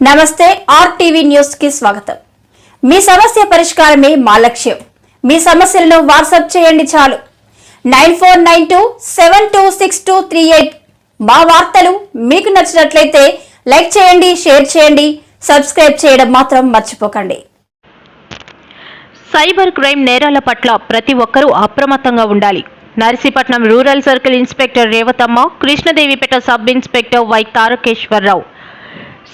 నమస్తే RTV news కి స్వాగతం. మీ సమస్య పరిష్కారమే మా లక్ష్యం. మీ సమస్యలను వాట్సాప్ చేయండి చాలు. 9492726238. మా వార్తలు మీకు నచ్చినట్లయితే లైక్ చేయండి, షేర్ చేయండి, సబ్స్క్రైబ్ చేయడం మాత్రం మర్చిపోకండి. సైబర్ క్రైమ్ నేరాల పట్ల ప్రతి ఒక్కరూ అప్రమత్తంగా ఉండాలి. Narsipatnam rural circle inspector Revathamma, Krishnadevipeta sub inspector Y Tarakeswararao.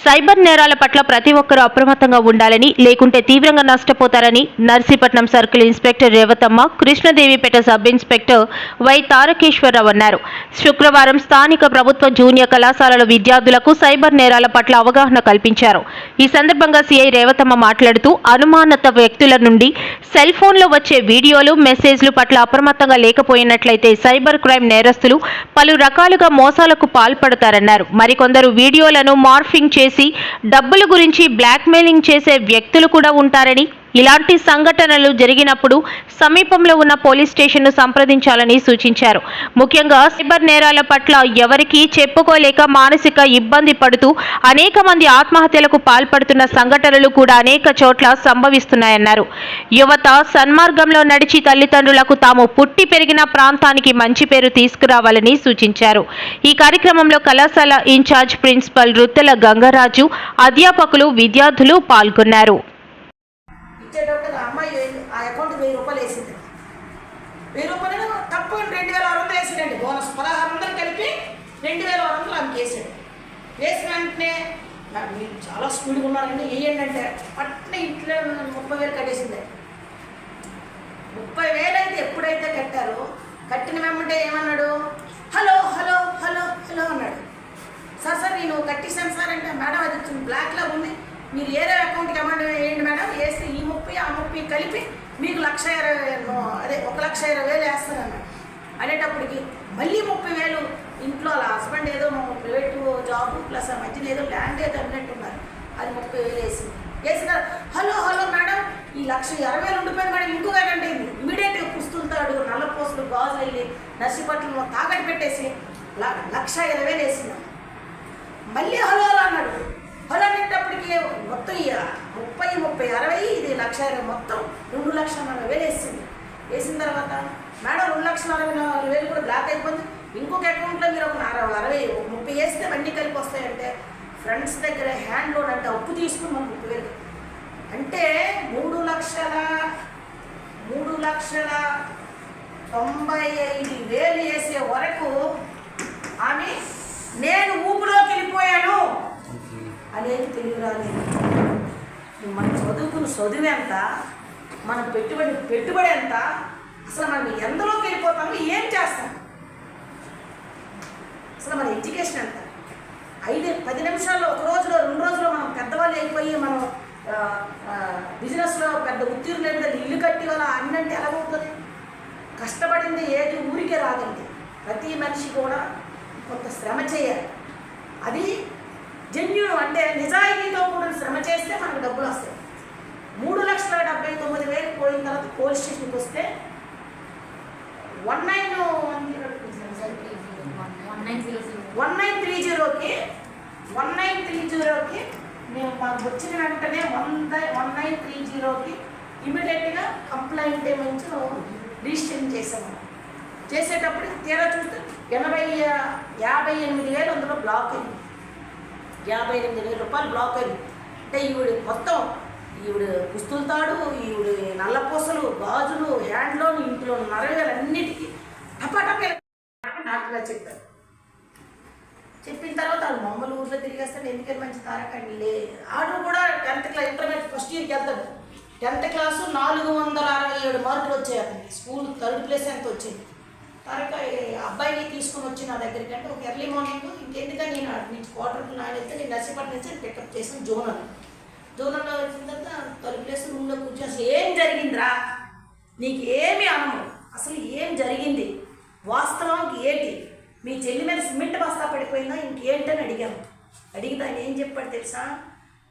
Cyber నేరాల పట్ల ప్రతి ఒక్కరూ అప్రమత్తంగా ఉండాలని, లేకుంటే తీవ్రంగా నష్టపోతారని Narsipatnam circle inspector Revathamma, Krishnadevipeta sub inspector Y Tarakeswararao అన్నారు. శుక్రవారం స్థానిక ప్రభుత్వ జూనియర్ కళాశాలల విద్యార్థులకు సైబర్ నేరాల పట్ల అవగాహన కల్పించారు. ఈ సందర్భంగా సిఐ రేవతమ్మ మాట్లాడుతూ, అనుమానిత వ్యక్తుల నుండి సెల్ ఫోన్లో వచ్చే వీడియోలు, మెసేజ్లు పట్ల అప్రమత్తంగా లేకపోయినట్లయితే సైబర్ క్రైమ్ నేరస్తులు పలు రకాలుగా మోసాలకు పాల్పడతారన్నారు. మరికొందరు వీడియోలను మార్ఫింగ్ చేసి డబ్బుల గురించి బ్లాక్మెయిలింగ్ చేసే వ్యక్తులు కూడా ఉంటారని, ఇలాంటి సంఘటనలు జరిగినప్పుడు సమీపంలో ఉన్న పోలీస్ స్టేషన్ను సంప్రదించాలని సూచించారు. ముఖ్యంగా సైబర్ నేరాల పట్ల ఎవరికీ చెప్పుకోలేక మానసిక ఇబ్బంది పడుతూ అనేక మంది ఆత్మహత్యలకు పాల్పడుతున్న సంఘటనలు కూడా అనేక చోట్ల సంభవిస్తున్నాయన్నారు. యువత సన్మార్గంలో నడిచి తల్లిదండ్రులకు తాము పుట్టి పెరిగిన ప్రాంతానికి మంచి పేరు తీసుకురావాలని సూచించారు. ఈ కార్యక్రమంలో కళాశాల ఇన్ఛార్జ్ ప్రిన్సిపల్ రుత్తెల గంగరాజు, అధ్యాపకులు, విద్యార్థులు పాల్గొన్నారు. ఇచ్చేటప్పుడు అమ్మాయి ఆ అకౌంట్ 1000 రూపాయలు వేసింది. 1000 రూపాయలు తప్పు 2600 వేసాడండి. బోనస్ 1600 కలిపి 2600 ఆమెకి వేసాడు. వేసిన వెంటనే మీరు చాలా స్పీడ్గా ఉన్నారండి, వేయండి అంటే పట్టిన ఇంట్లో 30,000 కట్టేసింది. 30,000 అయితే ఎప్పుడైతే కట్టారో, కట్టిన వెంబడే ఏమన్నాడు, హలో హలో హలో హలో అన్నాడు. సార్ నేను కట్టేసాను సార్ అంటే, మేడం అది బ్లాక్లో ఉంది, మీరు ఏరే అకౌంట్కి అమౌంట్ వేయండి మేడం, వేస్తే ఈ 30 ఆ 30 కలిపి మీకు 1,20,000 అదే 1,20,000 వేస్తానన్నాడు. అనేటప్పటికి మళ్ళీ 30,000 ఇంట్లో వాళ్ళ హస్బెండ్ ఏదో ప్రైవేటు జాబు ప్లస్ ఆ మధ్యన ఏదో ల్యాండ్ ఏదో అన్నట్టున్నారు, అది 30,000 వేసింది. వేసిన హలో హలో మేడం ఈ 1,20,000 ఉండిపోయింది మేడం, ఇంకొక గంట అయింది. ఇమీడియట్గా పుస్తుంటాడు, నల్ల పోసులు గాజులు వెళ్ళి నర్సీపట్నంలో తాకట్టు పెట్టేసి 1,20,000 వేసింది. మళ్ళీ హలో హలో అన్నాడు. హలో అనేటప్పటికి మొత్తం 30, 60 ఇది 1,20,000 మొత్తం 2,40,000 వేసింది. వేసిన తర్వాత మేడం 2,40,000 కూడా బ్లాక్ అయిపోయింది, ఇంకొక అకౌంట్లో మీరు ఒక 60, 30 వేస్తే అన్నీ కలిపి వస్తాయంటే ఫ్రెండ్స్ దగ్గర హ్యాండ్ లోన్ అంటే అప్పు తీసుకుని మనం 30,000 అంటే 3,95,000 వేసే వరకు ఆమె నేను ఊపిలోకి వెళ్ళిపోయాను అనేది తెలియరాలేదు. మనం చదువుకున్న చదువు ఎంత, మనం పెట్టుబడి ఎంత, అసలు మనం ఎందులోకి వెళ్ళిపోతాము, ఏం చేస్తాం, అసలు మన ఎడ్యుకేషన్ ఎంత. 5-10 నిమిషాల్లో, ఒక రోజులో 2 రోజుల్లో మనం పెద్దవాళ్ళు అయిపోయి మనం బిజినెస్లో పెద్ద ఉత్తీర్ణులు అయితే ఇల్లు కట్టి వాళ్ళ అన్నంటే ఎలాగవుతుంది. కష్టపడింది ఏది ఊరికే రాదండి. ప్రతి మనిషి కూడా కొంత శ్రమ చేయాలి. అది జెన్యూన్ అంటే నిజాయితీతో కూడా శ్రమ చేస్తే మనకు డబ్బులు వస్తాయి. 3,79,000 పోయిన తర్వాత పోలీస్ స్టేషన్కి వస్తే 1930కి మేము మాకు వచ్చిన వెంటనే 1930కి ఇమీడియట్గా కంప్లైంట్ ఏమంచి రిజిస్ట్రేషన్ చేసాము. చేసేటప్పుడు తీరా చూస్తే 58,000 అందులో బ్లాక్ అయింది. 58,000 రూపాయలు బ్లాక్ అయింది. అంటే ఈవిడ మొత్తం పుస్తులతాడు, ఈవిడ నల్లపూసలు, గాజులు, హ్యాండ్లోను, ఇంట్లో 40,000 అన్నిటికీ టపాటపే డాక్టర్గా చెప్పారు. చెప్పిన తర్వాత వాళ్ళు మమ్మల్ని ఊర్లో తిరిగేస్తాడు, ఎందుకని మంచి తారకండి లే. ఆడు కూడా 10th క్లాస్ ఇంటర్మీడియట్ ఫస్ట్ ఇయర్కి వెళ్తాడు. 10th క్లాసు 467 మార్కులు వచ్చాయి అతనికి. స్కూల్ 3rd ప్లేస్ ఎంత వచ్చింది. తారక అబ్బాయిని తీసుకుని వచ్చి నా దగ్గరికి అంటే ఒక ఎర్లీ మార్నింగ్ ఇంకెందుకని నేను అటు నుంచి క్వార్టర్కి నానైతే నేను నర్సీపట్నం నుంచి పికప్ చేసిన జోనల్లో వచ్చిన తర్వాత 3rd ప్లేస్ రూమ్లో కూర్చొని అసలు ఏం జరిగిందిరా, నీకు ఏమి అనము, అసలు ఏం జరిగింది, వాస్తవం ఏంటి, మీ చెల్లి మీద సిమెంట్ బస్తా పడిపోయిందా ఇంకేంటని అడిగాము. అడిగితే ఆయన ఏం చెప్పాడు తెలుసా,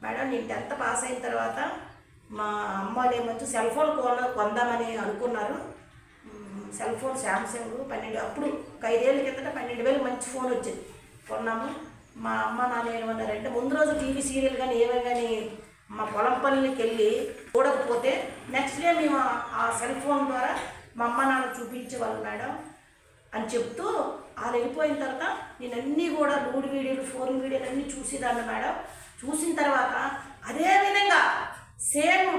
మేడం నేను 10th పాస్ అయిన తర్వాత మా అమ్మ వాళ్ళు ఏమొచ్చు సెల్ ఫోన్ కొందామని అనుకున్నారు. సెల్ ఫోన్ శాంసంగ్ 12, అప్పుడు 5 ఏళ్ళ కిందట 12,000 మంచి ఫోన్ వచ్చింది, కొన్నాము. మా అమ్మ నాన్న ఏమన్నారంటే ముందు రోజు టీవీ సీరియల్ కానీ ఏమో కానీ మా పొలం పనులకి వెళ్ళి చూడకపోతే నెక్స్ట్ డే మేము ఆ సెల్ ఫోన్ ద్వారా మా అమ్మ నాన్న చూపించేవాళ్ళు మేడం అని చెప్తూ వాళ్ళు వెళ్ళిపోయిన తర్వాత నేను అన్నీ కూడా లూడ్ వీడియోలు ఫోన్ వీడియోలు అన్నీ చూసేదాన్ని మేడం. చూసిన తర్వాత అదేవిధంగా సేమ్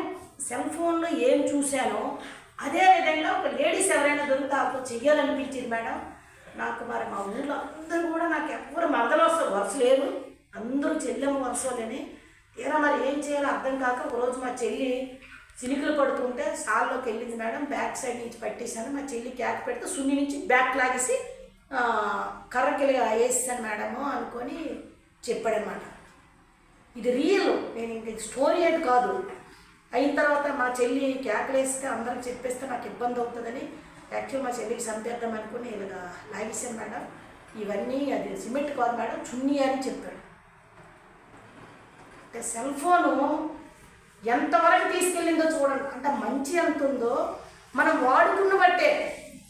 సెల్ ఫోన్లో ఏం చూశానో అదేవిధంగా ఒక లేడీస్ ఎవరైనా దొరికితే అప్పుడు చెయ్యాలనిపించింది మేడం నాకు. మరి మా ఊళ్ళో అందరూ కూడా నాకు ఎవరు మందలో వరుస లేరు, అందరూ చెల్లెమ్మ వరుసలేని. తీరా మరి ఏం చేయాలో అర్థం కాక ఒకరోజు మా చెల్లి చినుకులు పడుతుంటే సాల్లోకి వెళ్ళింది మేడం. బ్యాక్ సైడ్ నుంచి పట్టేశాను. మా చెల్లి క్యాక్ పెడితే సున్ని నుంచి బ్యాక్ లాగేసి కర్రకెళ్ళి వేసాను మేడము అనుకొని చెప్పాడనమాట. ఇది రియల్, నేను ఇంక స్టోరీ ఏది కాదు. అయిన తర్వాత మా చెల్లి క్యాకులేస్తే అందరికి చెప్పేస్తే నాకు ఇబ్బంది అవుతుందని యాక్చువల్ మా చెల్లికి చంపేద్దాం అనుకుని ఇలాగా లాగేసాను మేడం. ఇవన్నీ అది సిమెంట్ కాదు మేడం, చున్నీ అని చెప్పాడు. అంటే సెల్ ఫోను ఎంతవరకు తీసుకెళ్ళిందో చూడండి. అంటే మంచి ఎంత ఉందో మనం వాడుకున్న బట్టే.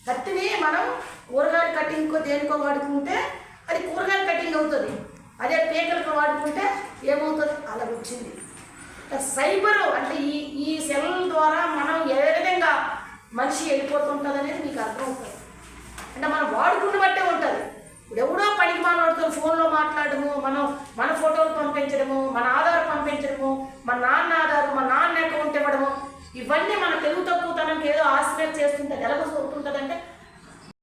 కత్తిని మనం కూరగాయల కటింగ్కో దేనికో వాడుకుంటే అది కూరగాయల కటింగ్ అవుతుంది, అదే పీకలకు వాడుకుంటే ఏమవుతుంది అలా వచ్చింది. సైబర్ అంటే ఈ సెల్ ద్వారా మనం ఏ విధంగా మనిషి వెళ్ళిపోతుంటుంది అనేది మీకు అర్థమవుతుంది. అంటే మనం వాడుకున్న బట్టే ఉంటుంది. ఇప్పుడు ఎవడో పనికి మాట్లాడుతూ ఫోన్లో మాట్లాడము, మన ఫోటోలు పంపించడము, మన ఆధార్ పంపించడము, మన నాన్న ఆధార్, మన నాన్న అకౌంట్ ఇవ్వడము, ఇవన్నీ మన తెలుగు తక్కువతనంకి ఏదో ఆశ్రయం చేస్తుంటుంది. ఎలాగో అవుతుంటుంది అంటే